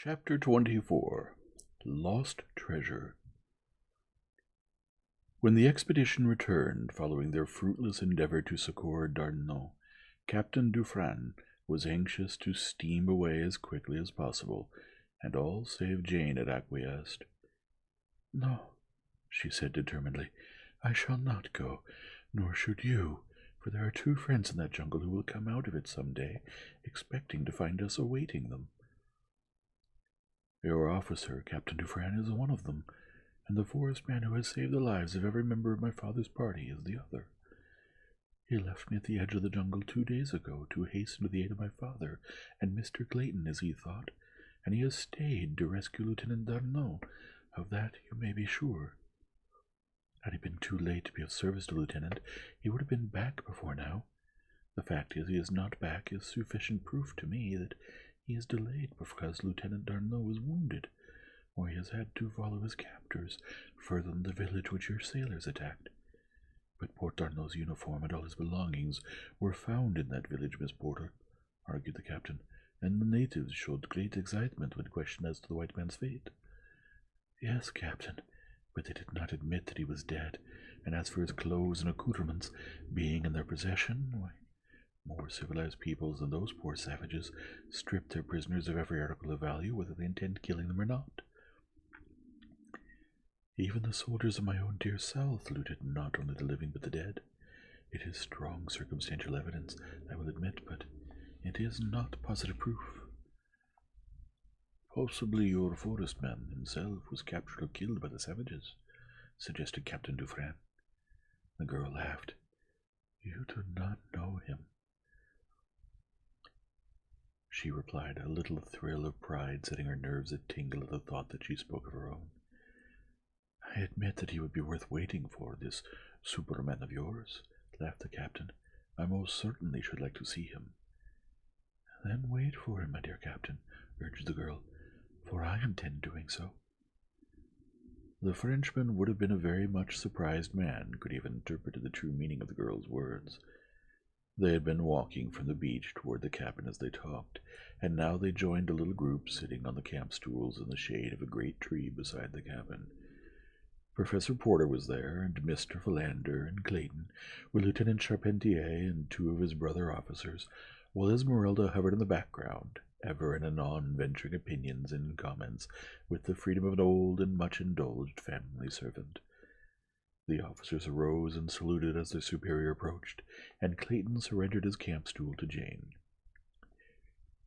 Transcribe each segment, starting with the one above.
Chapter 24 Lost Treasure. When the expedition returned following their fruitless endeavor to succor Darnot, Captain Dufresne was anxious to steam away as quickly as possible, and all save Jane had acquiesced. "No," she said determinedly, "I shall not go, nor should you, for there are two friends in that jungle who will come out of it some day, expecting to find us awaiting them. Your officer, Captain Dufresne, is one of them, and the forest man who has saved the lives of every member of my father's party is the other. He left me at the edge of the jungle 2 days ago to hasten to the aid of my father and Mr. Clayton, as he thought, and he has stayed to rescue Lieutenant Darnot. Of that you may be sure. Had he been too late to be of service to Lieutenant, he would have been back before now. The fact is, he is not back is sufficient proof to me that he is delayed because Lieutenant Darnot was wounded, or he has had to follow his captors further than the village which your sailors attacked. But Port Darnot's uniform and all his belongings were found in that village, Miss Porter," argued the captain, "and the natives showed great excitement when questioned as to the white man's fate." "Yes, Captain, but they did not admit that he was dead, and as for his clothes and accoutrements being in their possession, why, more civilized peoples than those poor savages strip their prisoners of every article of value, whether they intend killing them or not. Even the soldiers of my own dear South looted not only the living but the dead. It is strong circumstantial evidence, I will admit, but it is not positive proof." "Possibly your forest man himself was captured or killed by the savages," suggested Captain Dufresne. The girl laughed. "You do not know him," she replied, a little thrill of pride setting her nerves a tingle at the thought that she spoke of her own. "I admit that he would be worth waiting for, this Superman of yours," laughed the captain. "I most certainly should like to see him." "Then wait for him, my dear captain," urged the girl, "for I intend doing so." The Frenchman would have been a very much surprised man could he have interpreted the true meaning of the girl's words. They had been walking from the beach toward the cabin as they talked, and now they joined a little group sitting on the camp stools in the shade of a great tree beside the cabin. Professor Porter was there, and Mr. Philander and Clayton, with Lieutenant Charpentier and 2 of his brother officers, while Esmeralda hovered in the background, ever and anon venturing opinions and comments with the freedom of an old and much-indulged family servant. The officers arose and saluted as their superior approached, and Clayton surrendered his camp stool to Jane.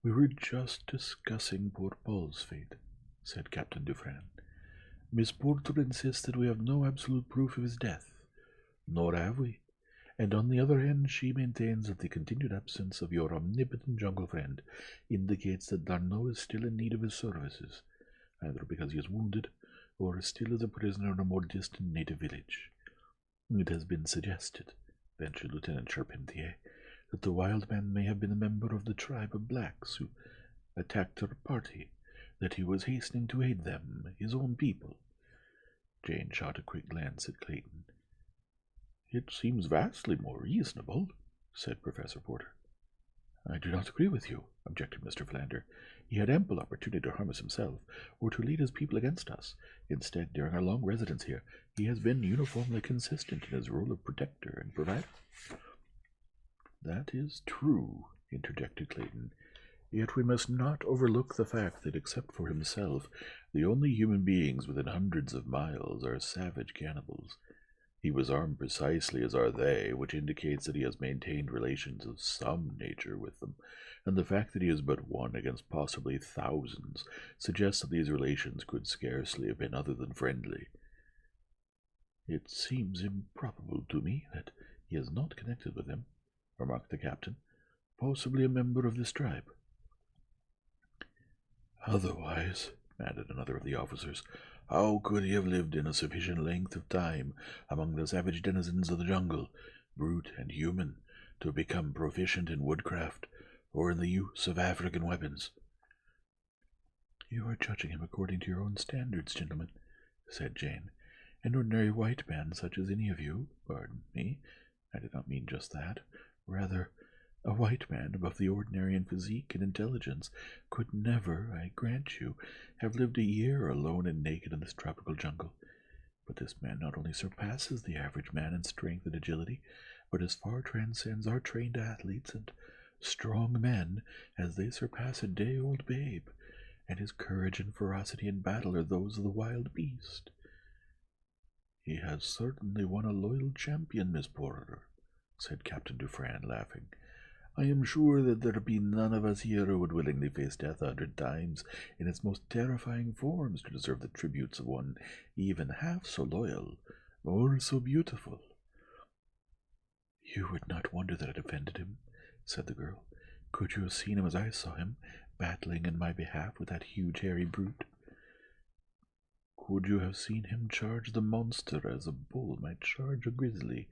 "We were just discussing poor Paul's fate," said Captain Dufresne. "Miss Porter insists that we have no absolute proof of his death, nor have we, and on the other hand she maintains that the continued absence of your omnipotent jungle friend indicates that Darnot is still in need of his services, either because he is wounded, or still is a prisoner in a more distant native village. It has been suggested," ventured Lieutenant Charpentier, "that the wild man may have been a member of the tribe of blacks who attacked our party, that he was hastening to aid them, his own people." Jane shot a quick glance at Clayton. "It seems vastly more reasonable," said Professor Porter. "I do not agree with you," objected Mr. Philander. "He had ample opportunity to harm us himself, or to lead his people against us. Instead, during our long residence here, he has been uniformly consistent in his role of protector and provider." "That is true," interjected Clayton. "Yet we must not overlook the fact that, except for himself, the only human beings within hundreds of miles are savage cannibals. He was armed precisely as are they, which indicates that he has maintained relations of some nature with them, and the fact that he is but one against possibly thousands suggests that these relations could scarcely have been other than friendly." "It seems improbable to me that he is not connected with them," remarked the captain. "Possibly a member of this tribe." "Otherwise," added another of the officers, "how could he have lived in a sufficient length of time among the savage denizens of the jungle, brute and human, to become proficient in woodcraft or in the use of African weapons?" "You are judging him according to your own standards, gentlemen," said Jane. "An ordinary white man, such as any of you, pardon me, I did not mean just that, rather, A white man above the ordinary in physique and intelligence could never, I grant you, have lived a year alone and naked in this tropical jungle. But this man not only surpasses the average man in strength and agility, but as far transcends our trained athletes and strong men as they surpass a day-old babe, and his courage and ferocity in battle are those of the wild beast. He has certainly won a loyal champion, Miss Porter, said Captain Dufresne, laughing. I am sure that there be none of us here who would willingly face death 100 times in its most terrifying forms to deserve the tributes of one even half so loyal or so beautiful. You would not wonder that it offended him, said the girl. Could you have seen him as I saw him, battling in my behalf with that huge hairy brute? Could you have seen him charge the monster as a bull might charge a grizzly,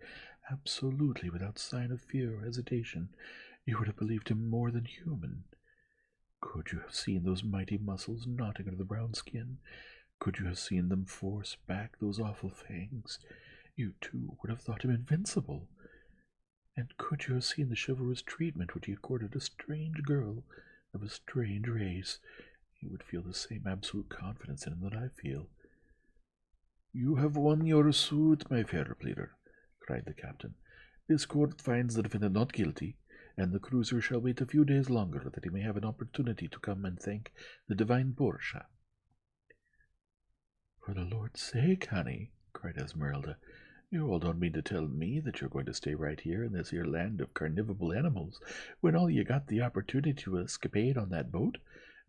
absolutely without sign of fear or hesitation, you would have believed him more than human. Could you have seen those mighty muscles knotting under the brown skin? Could you have seen them force back those awful fangs? You, too, would have thought him invincible. And could you have seen the chivalrous treatment which he accorded a strange girl of a strange race, you would feel the same absolute confidence in him that I feel. You have won your suit, my fair pleader, cried the captain. This court finds the defendant not guilty, and the cruiser shall wait a few days longer, that he may have an opportunity to come and thank the divine Portia. For the Lord's sake, honey, cried Esmeralda, you all don't mean to tell me that you're going to stay right here in this here land of carnivorous animals, when all you got the opportunity to escapade on that boat?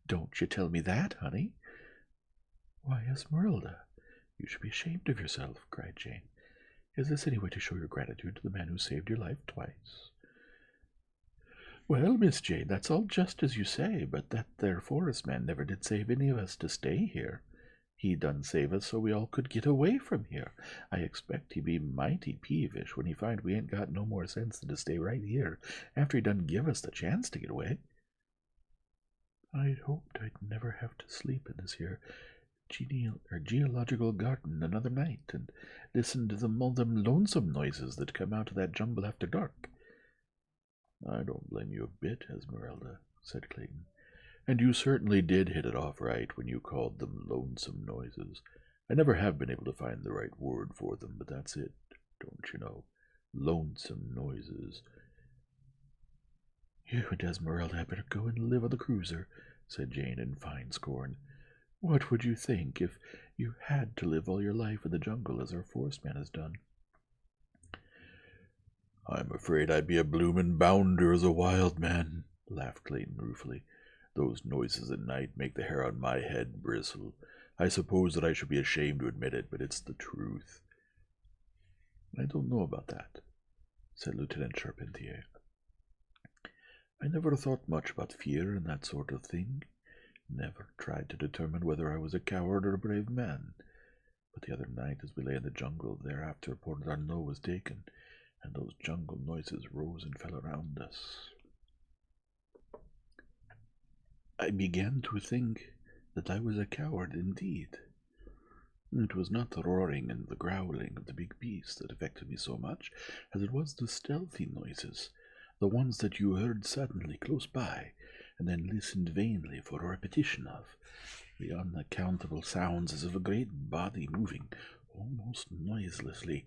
Don't you tell me that, honey? Why, Esmeralda, you should be ashamed of yourself, cried Jane. Is this any way to show your gratitude to the man who saved your life twice? Well, Miss Jane, that's all just as you say, but that there forest man never did save any of us to stay here. He done save us so we all could get away from here. I expect he be mighty peevish when he find we ain't got no more sense than to stay right here after he done give us the chance to get away. I'd hoped I'd never have to sleep in this here geological garden another night and listen to all them lonesome noises that come out of that jungle after dark. I don't blame you a bit, Esmeralda, said Clayton. And you certainly did hit it off right when you called them lonesome noises. I never have been able to find the right word for them, but that's it, don't you know? Lonesome noises. You and Esmeralda had better go and live on the cruiser, said Jane in fine scorn. What would you think if you had to live all your life in the jungle as our forest man has done? I'm afraid I'd be a bloomin' bounder as a wild man, laughed Clayton ruefully. Those noises at night make the hair on my head bristle. I suppose that I should be ashamed to admit it, but it's the truth. I don't know about that, said Lieutenant Charpentier. I never thought much about fear and that sort of thing. Never tried to determine whether I was a coward or a brave man. But the other night, as we lay in the jungle thereafter Port Arnaud was taken, and those jungle noises rose and fell around us, I began to think that I was a coward indeed. It was not the roaring and the growling of the big beast that affected me so much as it was the stealthy noises, the ones that you heard suddenly close by, and then listened vainly for a repetition of, the unaccountable sounds as of a great body moving almost noiselessly,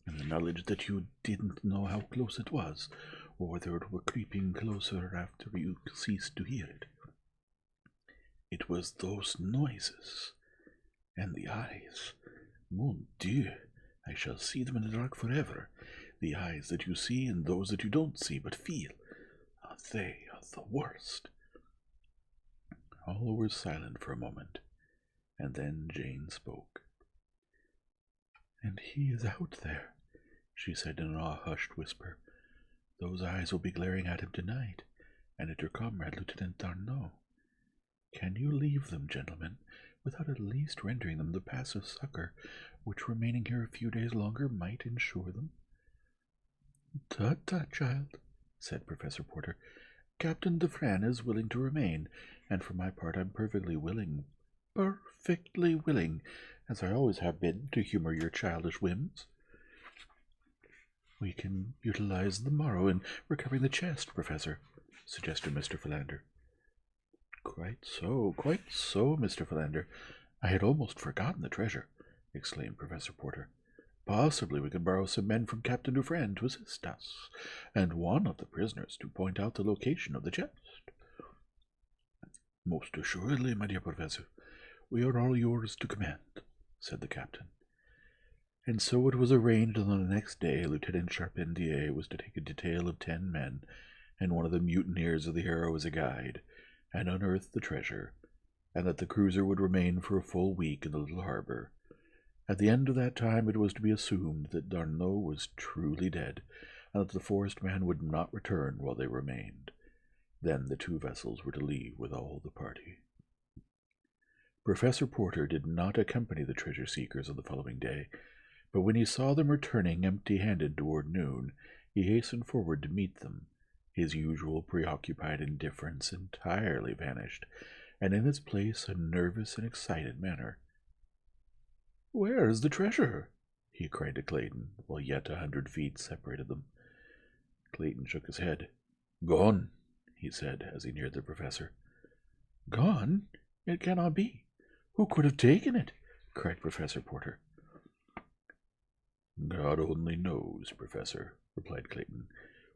and the knowledge that you didn't know how close it was, or whether it were creeping closer after you ceased to hear it. It was those noises, and the eyes. Mon Dieu, I shall see them in the dark forever. The eyes that you see and those that you don't see but feel. They are the worst. All were silent for a moment, and then Jane spoke. And he is out there, she said in an awe-hushed whisper. Those eyes will be glaring at him tonight, and at your comrade, Lieutenant Arnaud. Can you leave them, gentlemen, without at least rendering them the passive succor which remaining here a few days longer might ensure them? Tut, tut, child, said Professor Porter. Captain Dufresne is willing to remain, and for my part I'm perfectly willing, as I always have been, to humor your childish whims. "We can utilize the morrow in recovering the chest, Professor," suggested Mr. Philander. Quite so, Mr. Philander. I had almost forgotten the treasure," exclaimed Professor Porter. "Possibly we can borrow some men from Captain Dufresne to assist us, and one of the prisoners to point out the location of the chest." "Most assuredly, my dear Professor. We are all yours to command," said the captain. And so it was arranged that on the next day Lieutenant Charpentier was to take a detail of 10 men, and one of the mutineers of the Arrow as a guide, and unearth the treasure, and that the cruiser would remain for a full week in the little harbor. At the end of that time it was to be assumed that D'Arnaud was truly dead, and that the forest man would not return while they remained. Then the 2 vessels were to leave with all the party. Professor Porter did not accompany the treasure seekers on the following day, but when he saw them returning empty-handed toward noon, he hastened forward to meet them. His usual preoccupied indifference entirely vanished, and in its place a nervous and excited manner. "Where is the treasure?" he cried to Clayton, while yet 100 feet separated them. Clayton shook his head. "Gone," he said, as he neared the professor. "Gone? It cannot be. Who could have taken it?" cried Professor Porter. "God only knows, Professor," replied Clayton.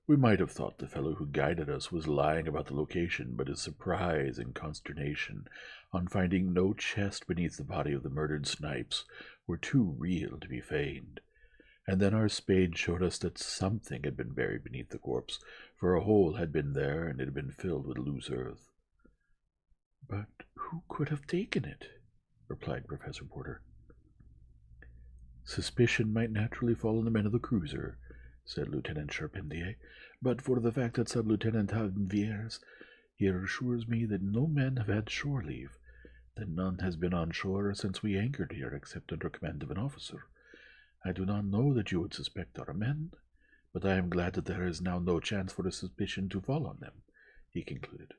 "We might have thought the fellow who guided us was lying about the location, but his surprise and consternation on finding no chest beneath the body of the murdered Snipes were too real to be feigned. And then our spade showed us that something had been buried beneath the corpse, for a hole had been there, and it had been filled with loose earth." "But who could have taken it?" replied Professor Porter. "Suspicion might naturally fall on the men of the cruiser," said Lieutenant Charpentier, "but for the fact that Sub-Lieutenant Tamed here assures me that no men have had shore leave, that none has been on shore since we anchored here except under command of an officer. I do not know that you would suspect our men, but I am glad that there is now no chance for a suspicion to fall on them," he concluded.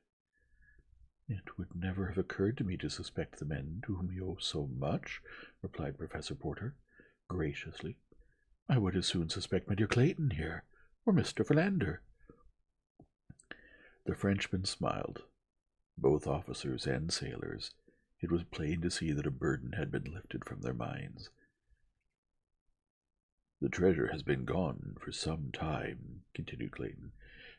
"It would never have occurred to me to suspect the men to whom you owe so much," replied Professor Porter, graciously. "I would as soon suspect my dear Clayton here, or Mr. Philander." The Frenchman smiled. Both officers and sailors, it was plain to see that a burden had been lifted from their minds. "The treasure has been gone for some time," continued Clayton.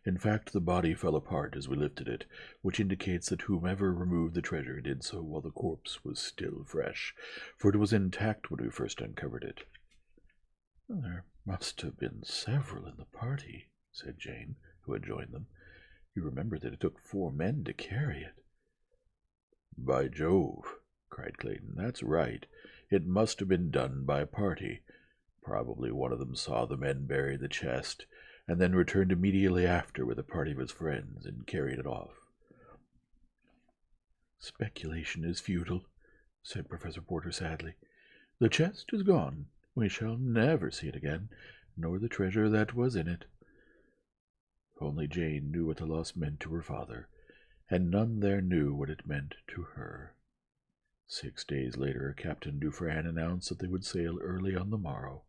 "In fact, the body fell apart as we lifted it, which indicates that whomever removed the treasure did so while the corpse was still fresh, for it was intact when we first uncovered it." "There must have been several in the party," said Jane, who had joined them. "You remember that it took 4 men to carry it." "By Jove," cried Clayton, "that's right. It must have been done by a party. Probably one of them saw the men bury the chest, and then returned immediately after with a party of his friends and carried it off." "Speculation is futile," said Professor Porter sadly. "The chest is gone. We shall never see it again, nor the treasure that was in it." Only Jane knew what the loss meant to her father, and none there knew what it meant to her. 6 days later, Captain Dufresne announced that they would sail early on the morrow.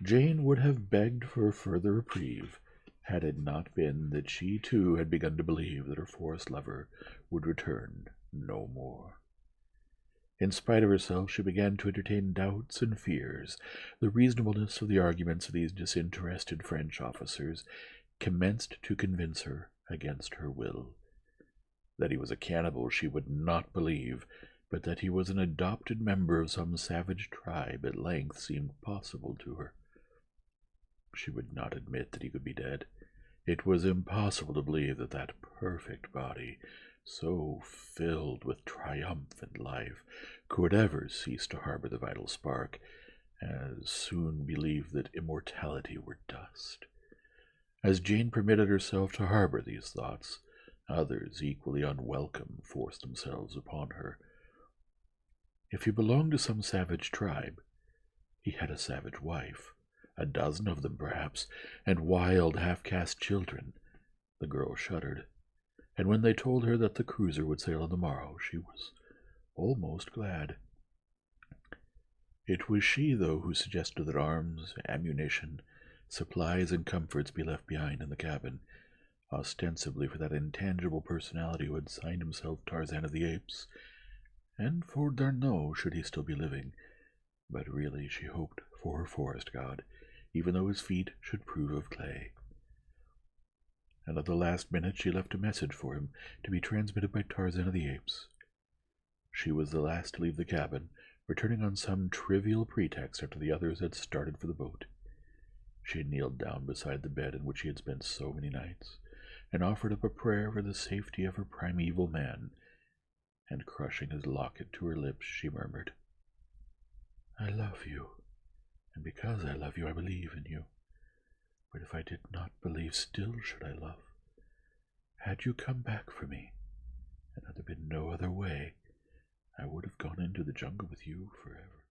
Jane would have begged for a further reprieve, had it not been that she too had begun to believe that her forest lover would return no more. In spite of herself, she began to entertain doubts and fears. The reasonableness of the arguments of these disinterested French officers commenced to convince her against her will. That he was a cannibal she would not believe, but that he was an adopted member of some savage tribe at length seemed possible to her. She would not admit that he could be dead. It was impossible to believe that that perfect body, so filled with triumphant life, could ever cease to harbor the vital spark, as soon believe that immortality were dust. As Jane permitted herself to harbor these thoughts, others equally unwelcome forced themselves upon her. If he belonged to some savage tribe, he had a savage wife, a dozen of them perhaps, and wild half-caste children. The girl shuddered, and when they told her that the cruiser would sail on the morrow, she was almost glad. It was she, though, who suggested that arms, ammunition, supplies and comforts be left behind in the cabin, ostensibly for that intangible personality who had signed himself Tarzan of the Apes, and for D'Arnaud should he still be living, but really she hoped for her forest god, even though his feet should prove of clay. And at the last minute she left a message for him to be transmitted by Tarzan of the Apes. She was the last to leave the cabin, returning on some trivial pretext after the others had started for the boat. She had kneeled down beside the bed in which she had spent so many nights, and offered up a prayer for the safety of her primeval man, and crushing his locket to her lips, she murmured, "I love you, and because I love you, I believe in you. But if I did not believe, still should I love. Had you come back for me, and had there been no other way, I would have gone into the jungle with you forever."